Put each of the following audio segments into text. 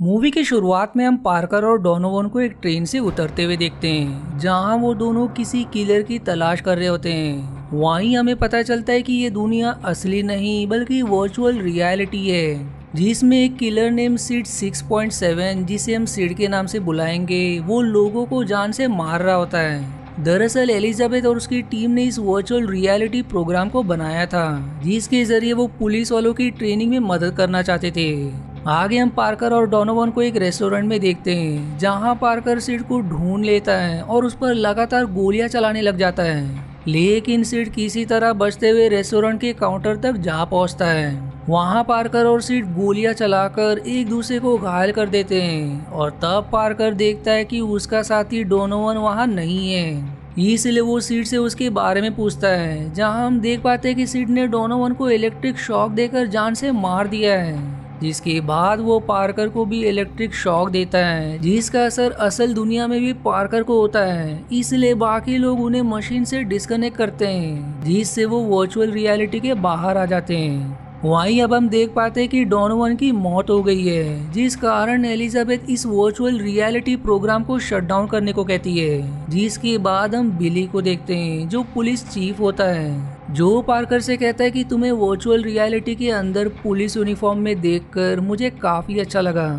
Movie की शुरुआत में हम पार्कर और डोनोवन को एक ट्रेन से उतरते हुए देखते हैं, जहां वो दोनों किसी किलर की तलाश कर रहे होते हैं। वहीं हमें पता चलता है कि ये दुनिया असली नहीं बल्कि वर्चुअल रियलिटी है, जिसमें एक किलर नेम सिड 6.7, जिसे हम सिड के नाम से बुलाएंगे, वो लोगों को जान से मार रहा होता है। दरअसल एलिजाबेथ और उसकी टीम ने इस वर्चुअल रियलिटी प्रोग्राम को बनाया था, जिसके जरिए वो पुलिस वालों की ट्रेनिंग में मदद करना चाहते थे। आगे हम पार्कर और डोनोवन को एक रेस्टोरेंट में देखते हैं, जहां पार्कर सिड को ढूंढ लेता है और उस पर लगातार गोलियां चलाने लग जाता है। लेकिन सिड किसी तरह बचते हुए रेस्टोरेंट के काउंटर तक जा पहुंचता है। वहां पार्कर और सिड गोलियां चलाकर एक दूसरे को घायल कर देते हैं और तब पार्कर देखता है कि उसका साथी डोनोवन वहां नहीं है। इसलिए वो सिड से उसके बारे में पूछता है, जहां हम देख पाते हैं कि सिड ने डोनोवन को इलेक्ट्रिक शॉक देकर जान से मार दिया है। जिसके बाद वो पार्कर को भी इलेक्ट्रिक शॉक देता है, जिसका असर असल दुनिया में भी पार्कर को होता है। इसलिए बाकी लोग उन्हें मशीन से डिस्कनेक्ट करते हैं, जिससे वो वर्चुअल रियलिटी के बाहर आ जाते हैं। वहीं अब हम देख पाते हैं कि डोनोवन की मौत हो गई है, जिस कारण एलिजाबेथ इस वर्चुअल रियलिटी प्रोग्राम को शट डाउन करने को कहती है। जिसके बाद हम बिली को देखते हैं, जो पुलिस चीफ होता है, जो पार्कर से कहता है कि तुम्हें वर्चुअल रियलिटी के अंदर पुलिस यूनिफॉर्म में देखकर मुझे काफी अच्छा लगा।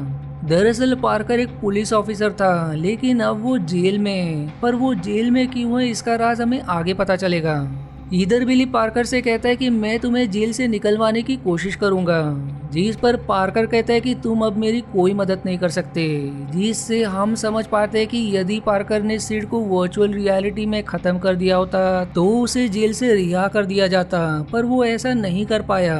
दरअसल पार्कर एक पुलिस ऑफिसर था, लेकिन अब वो जेल में है। पर वो जेल में क्यों है, इसका राज हमें आगे पता चलेगा। इधर बिली पार्कर से कहता है कि मैं तुम्हें जेल से निकलवाने की कोशिश करूंगा, जिस पर पार्कर कहता है कि तुम अब मेरी कोई मदद नहीं कर सकते। जिससे हम समझ पाते हैं कि यदि पार्कर ने सिड को वर्चुअल रियलिटी में खत्म कर दिया होता तो उसे जेल से रिहा कर दिया जाता, पर वो ऐसा नहीं कर पाया।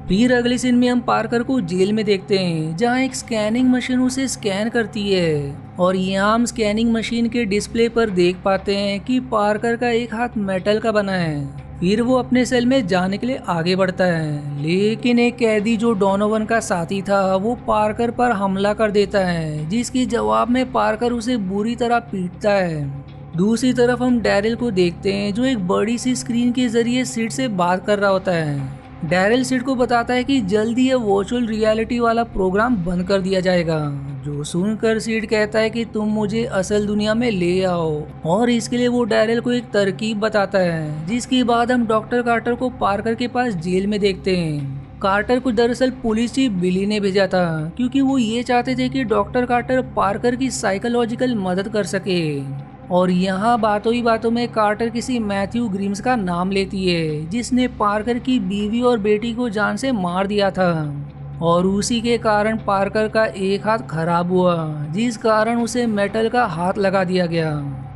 फिर अगले सीन में हम पार्कर को जेल में देखते हैं, जहां एक स्कैनिंग मशीन उसे स्कैन करती है। और यहाँ हम स्कैनिंग मशीन के डिस्प्ले पर देख पाते हैं कि पार्कर का एक हाथ मेटल का बना है। फिर वो अपने सेल में जाने के लिए आगे बढ़ता है, लेकिन एक कैदी जो डोनोवन का साथी था, वो पार्कर पर हमला कर देता है, जिसके जवाब में पार्कर उसे बुरी तरह पीटता है। दूसरी तरफ हम डैरिल को देखते हैं, जो एक बड़ी सी स्क्रीन के जरिए सिड से बात कर रहा होता है। डैरिल सिड को बताता है कि जल्दी ये वर्चुअल रियलिटी वाला प्रोग्राम बंद कर दिया जाएगा, जो सुनकर सिड कहता है कि तुम मुझे असल दुनिया में ले आओ। और इसके लिए वो डैरिल को एक तरकीब बताता है। जिसके बाद हम डॉक्टर कार्टर को पार्कर के पास जेल में देखते हैं। कार्टर को दरअसल पुलिस चीफ बिली ने भेजा था, क्योंकि वो ये चाहते थे कि डॉक्टर कार्टर पार्कर की साइकोलॉजिकल मदद कर सके। और यहाँ बातों ही बातों में कार्टर किसी मैथ्यू ग्रीम्स का नाम लेती है, जिसने पार्कर की बीवी और बेटी को जान से मार दिया था। और उसी के कारण पार्कर का एक हाथ खराब हुआ, जिस कारण उसे मेटल का हाथ लगा दिया गया,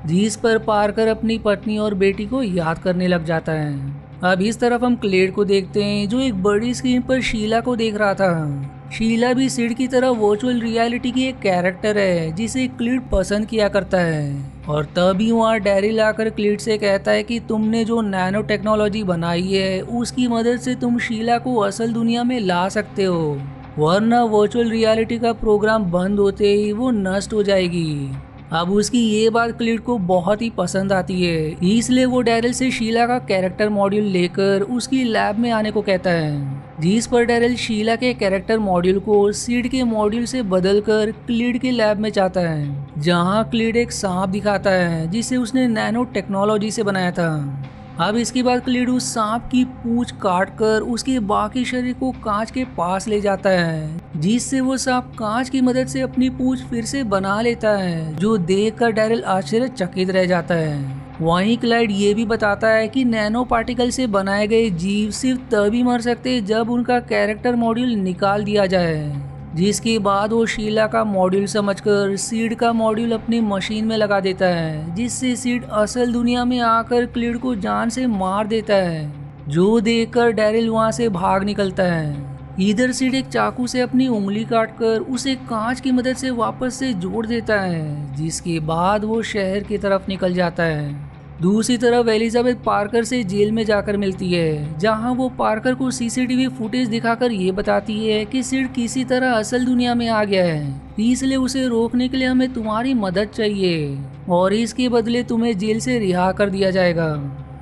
जिस पर पार्कर अपनी पत्नी और बेटी को याद करने लग जाता है। अब इस तरफ हम क्लेड को देखते हैं, जो एक बड़ी स्क्रीन पर शीला को देख रहा था। शीला भी सिड की तरह वर्चुअल रियलिटी की एक कैरेक्टर है, जिसे क्लीड पसंद किया करता है। और तभी वहाँ डैरिल आकर क्लीड से कहता है कि तुमने जो नैनो टेक्नोलॉजी बनाई है, उसकी मदद से तुम शीला को असल दुनिया में ला सकते हो, वरना वर्चुअल रियलिटी का प्रोग्राम बंद होते ही वो नष्ट हो जाएगी। अब उसकी ये बात क्लीड को बहुत ही पसंद आती है, इसलिए वो डैरिल से शीला का कैरेक्टर मॉड्यूल लेकर उसकी लैब में आने को कहता है। जिस पर डैरिल शीला के कैरेक्टर मॉड्यूल को सिड के मॉड्यूल से बदलकर क्लीड के लैब में जाता है, जहां क्लीड एक सांप दिखाता है, जिसे उसने नैनो टेक्नोलॉजी से बनाया था। अब इसके बाद क्लीड उस सांप की पूंछ काट कर उसके बाकी शरीर को कांच के पास ले जाता है, जिससे वो सांप कांच की मदद से अपनी पूंछ फिर से बना लेता है, जो देखकर डैरिल आश्चर्यचकित रह जाता है। वहीं क्लाइड ये भी बताता है कि नैनो पार्टिकल से बनाए गए जीव सिर्फ तभी मर सकते जब उनका कैरेक्टर मॉड्यूल निकाल दिया जाए। जिसके बाद वो शीला का मॉड्यूल समझकर सीड का मॉड्यूल अपनी मशीन में लगा देता है, जिससे सीड असल दुनिया में आकर क्लीड को जान से मार देता है, जो देखकर डैरिल वहां से भाग निकलता है। इधर सीड एक चाकू से अपनी उंगली काटकर उसे कांच की मदद से वापस से जोड़ देता है, जिसके बाद वो शहर की तरफ निकल जाता है। दूसरी तरफ एलिजाबेथ पार्कर से जेल में जाकर मिलती है, जहां वो पार्कर को सीसीटीवी फुटेज दिखाकर ये बताती है कि सिड किसी तरह असल दुनिया में आ गया है, इसलिए उसे रोकने के लिए हमें तुम्हारी मदद चाहिए और इसके बदले तुम्हें जेल से रिहा कर दिया जाएगा।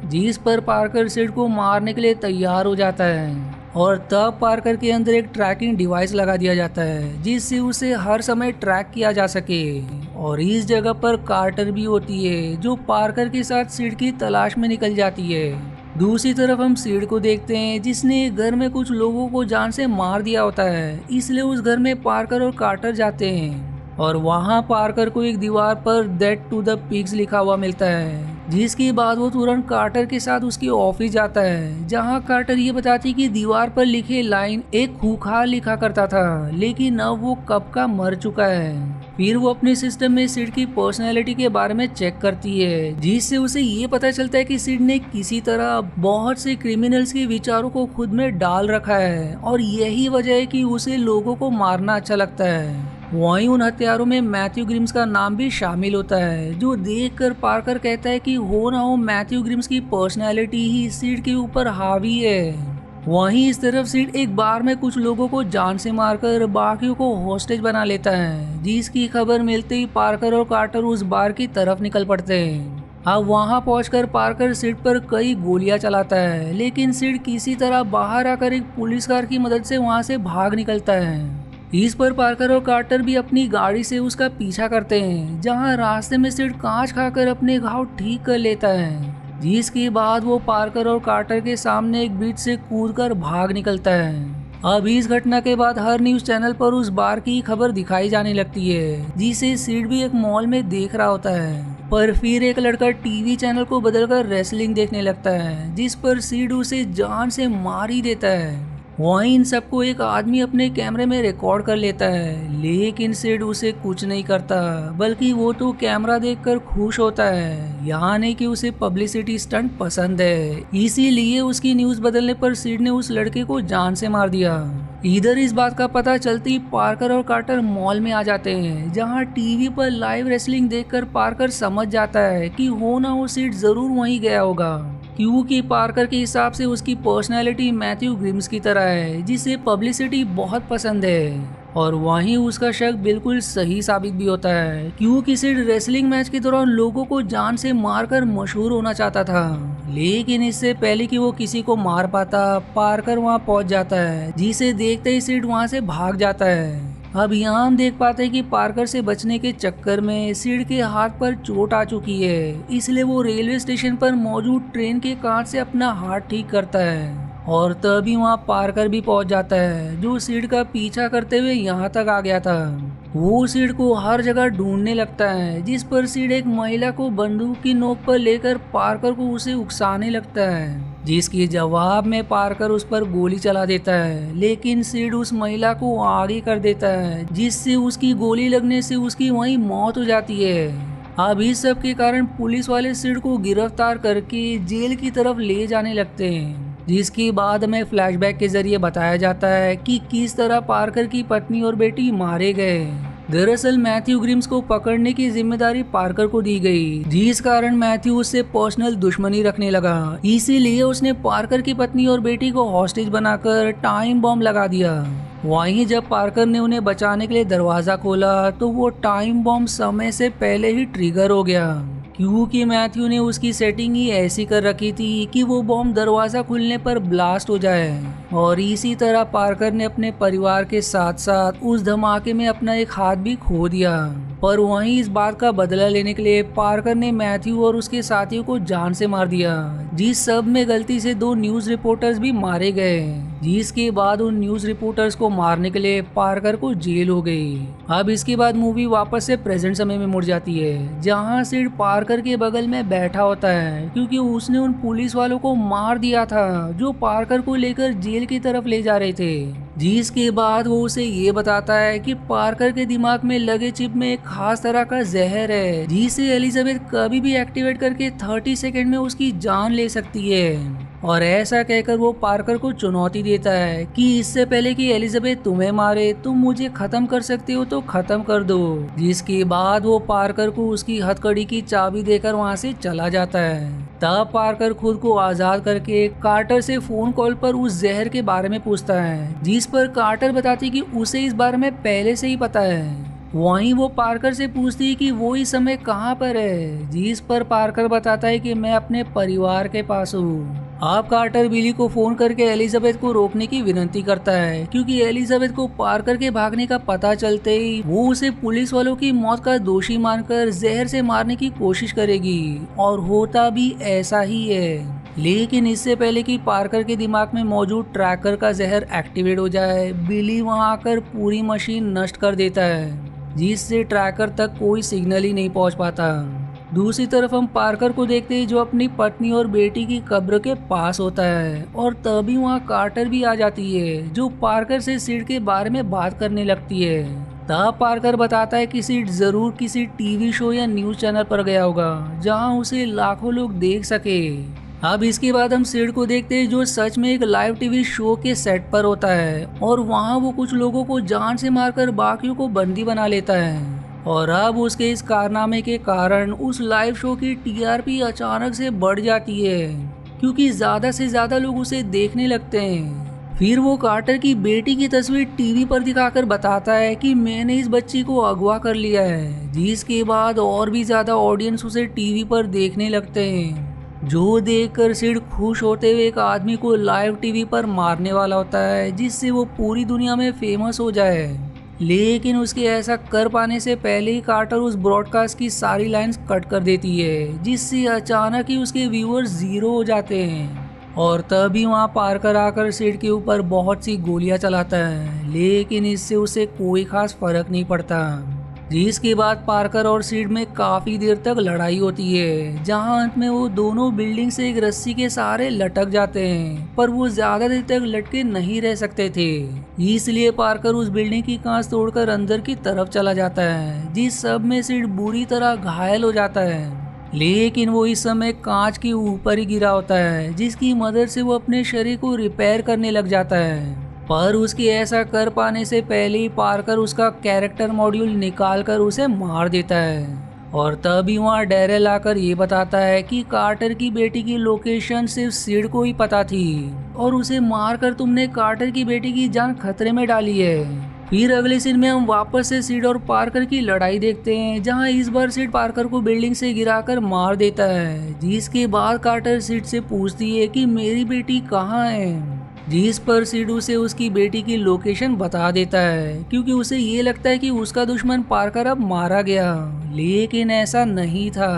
जिस पर पार्कर सिड को मारने के लिए तैयार हो जाता है। और तब पार्कर के अंदर एक ट्रैकिंग डिवाइस लगा दिया जाता है जिससे उसे हर समय ट्रैक किया जा सके। और इस जगह पर कार्टर भी होती है जो पार्कर के साथ सिड की तलाश में निकल जाती है। दूसरी तरफ हम सिड को देखते हैं जिसने घर में कुछ लोगों को जान से मार दिया होता है, इसलिए उस घर में पार्कर और कार्टर जाते हैं और वहाँ पार्कर को एक दीवार पर दैट टू द पिग्स लिखा हुआ मिलता है, जिसके बाद वो तुरंत कार्टर के साथ उसकी ऑफिस जाता है जहाँ कार्टर ये बताती कि दीवार पर लिखे लाइन एक खूंखार लिखा करता था लेकिन अब वो कब का मर चुका है। फिर वो अपने सिस्टम में सिड की पर्सनैलिटी के बारे में चेक करती है जिससे उसे ये पता चलता है कि सिड ने किसी तरह बहुत से क्रिमिनल्स के विचारों को खुद में डाल रखा है और यही वजह है कि उसे लोगों को मारना अच्छा लगता है। वहीं उन हत्यारों में मैथ्यू ग्रिम्स का नाम भी शामिल होता है जो देखकर पार्कर कहता है कि हो ना हो मैथ्यू ग्रिम्स की पर्सनैलिटी ही सिड के ऊपर हावी है। वहीं इस तरफ सिड एक बार में कुछ लोगों को जान से मारकर बाकियों को हॉस्टेज बना लेता है, जिसकी खबर मिलते ही पार्कर और कार्टर उस बार की तरफ निकल पड़ते हैं। अब वहां पहुंचकर पार्कर सिड पर कई गोलियां चलाता है लेकिन सिड किसी तरह बाहर आकर एक पुलिस कार की मदद से वहां से भाग निकलता है। इस पर पार्कर और कार्टर भी अपनी गाड़ी से उसका पीछा करते हैं जहां रास्ते में सिड कांच खाकर अपने घाव ठीक कर लेता है, जिसके बाद वो पार्कर और कार्टर के सामने एक ब्रिज से कूदकर भाग निकलता है। अब इस घटना के बाद हर न्यूज चैनल पर उस बार की खबर दिखाई जाने लगती है जिसे सिड भी एक मॉल में देख रहा होता है। पर फिर एक लड़का टीवी चैनल को बदलकर रेसलिंग देखने लगता है जिस पर सिड उसे जान से मार ही देता है। वहीं इन सबको एक आदमी अपने कैमरे में रिकॉर्ड कर लेता है लेकिन सिड उसे कुछ नहीं करता बल्कि वो तो कैमरा देखकर खुश होता है। यहाँ नहीं कि उसे पब्लिसिटी स्टंट पसंद है, इसीलिए उसकी न्यूज बदलने पर सिड ने उस लड़के को जान से मार दिया। इधर इस बात का पता चलते ही पार्कर और कार्टर मॉल में आ जाते हैं जहाँ टीवी पर लाइव रेसलिंग देखकर पार्कर समझ जाता है कि हो ना हो सिड जरूर वहीं गया होगा, क्योंकि पार्कर के हिसाब से उसकी पर्सनैलिटी मैथ्यू ग्रिम्स की तरह है जिसे पब्लिसिटी बहुत पसंद है। और वहीं उसका शक बिल्कुल सही साबित भी होता है क्योंकि सिड रेसलिंग मैच के दौरान लोगों को जान से मारकर मशहूर होना चाहता था, लेकिन इससे पहले कि वो किसी को मार पाता पार्कर वहां पहुंच जाता है जिसे देखते ही सिड वहां से भाग जाता है। अब यहाँ हम देख पाते हैं कि पार्कर से बचने के चक्कर में सिड के हाथ पर चोट आ चुकी है, इसलिए वो रेलवे स्टेशन पर मौजूद ट्रेन के कांच से अपना हाथ ठीक करता है और तभी वहाँ पार्कर भी पहुंच जाता है जो सिड का पीछा करते हुए यहाँ तक आ गया था। वो सिड को हर जगह ढूंढने लगता है जिस पर सिड एक महिला को बंदूक की नोक पर लेकर पार्कर को उसे उकसाने लगता है, जिसके जवाब में पार्कर उस पर गोली चला देता है लेकिन सिड उस महिला को आगे कर देता है जिससे उसकी गोली लगने से उसकी वहीं मौत हो जाती है। अब इस सब के कारण पुलिस वाले सिड को गिरफ्तार करके जेल की तरफ ले जाने लगते हैं, जिसके बाद हमें फ्लैशबैक के जरिए बताया जाता है कि किस तरह पार्कर की पत्नी और बेटी मारे गए। दरअसल मैथ्यू ग्रिम्स को पकड़ने की जिम्मेदारी पार्कर को दी गई, जिस कारण मैथ्यू उससे पर्सनल दुश्मनी रखने लगा। इसीलिए उसने पार्कर की पत्नी और बेटी को हॉस्टेज बनाकर टाइम बॉम्ब लगा दिया। वहीं जब पार्कर ने उन्हें बचाने के लिए दरवाजा खोला तो वो टाइम बॉम्ब समय से पहले ही ट्रिगर हो गया, क्योंकि मैथ्यू ने उसकी सेटिंग ही ऐसी कर रखी थी कि वो बॉम्ब दरवाजा खुलने पर ब्लास्ट हो जाए। और इसी तरह पार्कर ने अपने परिवार के साथ साथ उस धमाके में अपना एक हाथ भी खो दिया। पर वहीं इस बात का बदला लेने के लिए पार्कर ने मैथ्यू और उसके साथियों को जान से मार दिया, जिस सब में गलती से 2 न्यूज रिपोर्टर्स भी मारे गए, जिसके बाद उन न्यूज रिपोर्टर्स को मारने के लिए पार्कर को जेल हो गई। अब इसके बाद मूवी वापस से प्रेजेंट समय में मुड़ जाती है जहां सिड पार्कर के बगल में बैठा होता है क्योंकि उसने उन पुलिस वालों को मार दिया था जो पार्कर को लेकर जेल की तरफ ले जा रहे थे, जिसके बाद वो उसे ये बताता है कि पार्कर के दिमाग में लगे चिप में एक खास तरह का जहर है जिसे एलिजाबेथ कभी भी एक्टिवेट करके 30 सेकंड में उसकी जान ले सकती है। और ऐसा कहकर वो पार्कर को चुनौती देता है कि इससे पहले कि एलिजाबेथ तुम्हें मारे तुम मुझे खत्म कर सकते हो तो खत्म कर दो, जिसके बाद वो पार्कर को उसकी हथकड़ी की चाबी देकर वहाँ से चला जाता है। तब पार्कर खुद को आजाद करके कार्टर से फोन कॉल पर उस जहर के बारे में पूछता है, जिस पर कार्टर बताती कि उसे इस बारे में पहले से ही पता है। वहीं वो पार्कर से पूछती है कि वो इस समय कहाँ पर है, जिस पर पार्कर बताता है कि मैं अपने परिवार के पास हूँ। अब कार्टर बिली को फोन करके एलिजाबेथ को रोकने की विनती करता है, क्योंकि एलिजाबेथ को पार्कर के भागने का पता चलते ही वो उसे पुलिस वालों की मौत का दोषी मानकर जहर से मारने की कोशिश करेगी, और होता भी ऐसा ही है। लेकिन इससे पहले कि पार्कर के दिमाग में मौजूद ट्रैकर का जहर एक्टिवेट हो जाए, बिली वहां आकर पूरी मशीन नष्ट कर देता है, जिससे ट्रैकर तक कोई सिग्नल ही नहीं पहुंच पाता। दूसरी तरफ हम पार्कर को देखते हैं जो अपनी पत्नी और बेटी की कब्र के पास होता है, और तभी वहाँ कार्टर भी आ जाती है जो पार्कर से सिड के बारे में बात करने लगती है। तब पार्कर बताता है कि सिड जरूर किसी टीवी शो या न्यूज चैनल पर गया होगा जहाँ उसे लाखों लोग देख सके। अब इसके बाद हम सिड को देखते हैं जो सच में एक लाइव टीवी शो के सेट पर होता है, और वहाँ वो कुछ लोगों को जान से मारकर बाकियों को बंदी बना लेता है। और अब उसके इस कारनामे के कारण उस लाइव शो की टीआरपी अचानक से बढ़ जाती है, क्योंकि ज्यादा से ज्यादा लोग उसे देखने लगते हैं। फिर वो कार्टर की बेटी की तस्वीर टीवी पर दिखाकर बताता है कि मैंने इस बच्ची को अगवा कर लिया है, जिसके बाद और भी ज्यादा ऑडियंस उसे टीवी पर देखने लगते हैं, जो देखकर सिड खुश होते हुए एक आदमी को लाइव टीवी पर मारने वाला होता है, जिससे वो पूरी दुनिया में फेमस हो जाए। लेकिन उसके ऐसा कर पाने से पहले ही कार्टर उस ब्रॉडकास्ट की सारी लाइंस कट कर देती है, जिससे अचानक ही उसके व्यूअर्स जीरो हो जाते हैं। और तभी वहाँ पार्कर आकर सिड के ऊपर बहुत सी गोलियां चलाता है, लेकिन इससे उसे कोई खास फर्क नहीं पड़ता। जिसके बाद पार्कर और सिड में काफी देर तक लड़ाई होती है, जहां अंत में वो दोनों बिल्डिंग से एक रस्सी के सहारे लटक जाते हैं, पर वो ज्यादा देर तक लटके नहीं रह सकते थे, इसलिए पार्कर उस बिल्डिंग की कांच तोड़कर अंदर की तरफ चला जाता है, जिस सब में सिड बुरी तरह घायल हो जाता है। लेकिन वो इस समय कांच के ऊपर ही गिरा होता है, जिसकी मदद से वो अपने शरीर को रिपेयर करने लग जाता है। पर उसके ऐसा कर पाने से पहले ही पार्कर उसका कैरेक्टर मॉड्यूल निकालकर उसे मार देता है। और तभी वहाँ डैरेल आकर ये बताता है कि कार्टर की बेटी की लोकेशन सिर्फ सिड को ही पता थी, और उसे मारकर तुमने कार्टर की बेटी की जान खतरे में डाली है। फिर अगले सीन में हम वापस से सिड और पार्कर की लड़ाई देखते हैं, जहां इस बार सिड पार्कर को बिल्डिंग से गिराकर मार देता है, जिसके बाद कार्टर सिड से पूछती है कि मेरी बेटी कहाँ है, जिस पर सिड उसे उसकी बेटी की लोकेशन बता देता है, क्योंकि उसे ये लगता है कि उसका दुश्मन पार्कर अब मारा गया। लेकिन ऐसा नहीं था,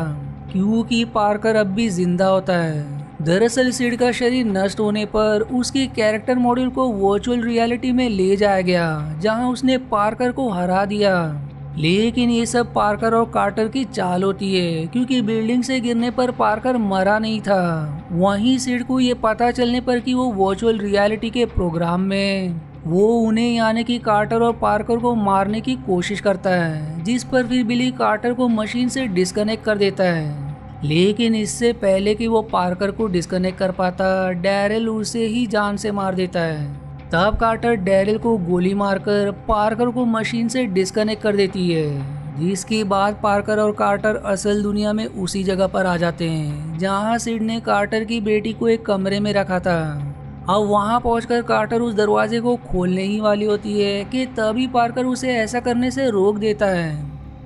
क्योंकि पार्कर अब भी जिंदा होता है। दरअसल सिड का शरीर नष्ट होने पर उसके कैरेक्टर मॉड्यूल को वर्चुअल रियलिटी में ले जाया गया, जहां उसने पार्कर को हरा दिया। लेकिन ये सब पार्कर और कार्टर की चाल होती है, क्योंकि बिल्डिंग से गिरने पर पार्कर मरा नहीं था। वहीं सिड को ये पता चलने पर कि वो वर्चुअल रियलिटी के प्रोग्राम में वो उन्हें यानी कि कार्टर और पार्कर को मारने की कोशिश करता है, जिस पर फिर बिली कार्टर को मशीन से डिस्कनेक्ट कर देता है। लेकिन इससे पहले कि वो पार्कर को डिस्कनेक्ट कर पाता, डैरेल उसे ही जान से मार देता है। तब कार्टर डैरेल को गोली मारकर पार्कर को मशीन से डिस्कनेक्ट कर देती है, जिसके बाद पार्कर और कार्टर असल दुनिया में उसी जगह पर आ जाते हैं जहां सिड ने कार्टर की बेटी को एक कमरे में रखा था। अब वहां पहुंचकर कार्टर उस दरवाजे को खोलने ही वाली होती है कि तभी पार्कर उसे ऐसा करने से रोक देता है,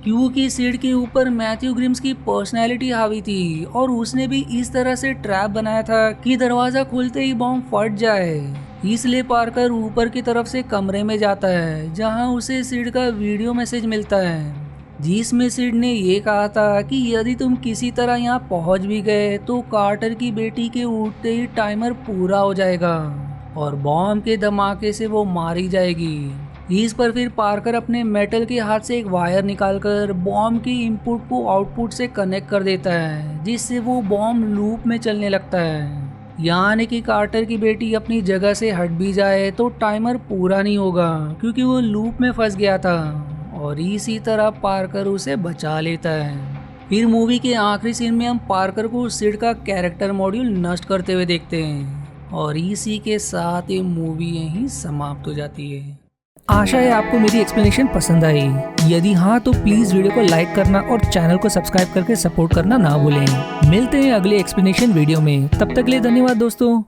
क्योंकि सिड के ऊपर मैथ्यू ग्रिम्स की पर्सनैलिटी हावी थी, और उसने भी इस तरह से ट्रैप बनाया था कि दरवाजा खुलते ही बॉम्ब फट जाए। इसलिए पार्कर ऊपर की तरफ से कमरे में जाता है, जहां उसे सिड का वीडियो मैसेज मिलता है, जिसमें सिड ने ये कहा था कि यदि तुम किसी तरह यहाँ पहुंच भी गए तो कार्टर की बेटी के उठते ही टाइमर पूरा हो जाएगा और बॉम्ब के धमाके से वो मारी जाएगी। इस पर फिर पार्कर अपने मेटल के हाथ से एक वायर निकालकर बॉम्ब की इनपुट को आउटपुट से कनेक्ट कर देता है, जिससे वो बॉम्ब लूप में चलने लगता है। यानी कि कार्टर की बेटी अपनी जगह से हट भी जाए तो टाइमर पूरा नहीं होगा, क्योंकि वो लूप में फंस गया था, और इसी तरह पार्कर उसे बचा लेता है। फिर मूवी के आखिरी सीन में हम पार्कर को सिड का कैरेक्टर मॉड्यूल नष्ट करते हुए देखते हैं, और इसी के साथ ये मूवी यहीं समाप्त हो जाती है। आशा है आपको मेरी एक्सप्लेनेशन पसंद आई। यदि हाँ तो प्लीज वीडियो को लाइक करना और चैनल को सब्सक्राइब करके सपोर्ट करना ना भूलें। मिलते हैं अगले एक्सप्लेनेशन वीडियो में, तब तक के लिए धन्यवाद दोस्तों।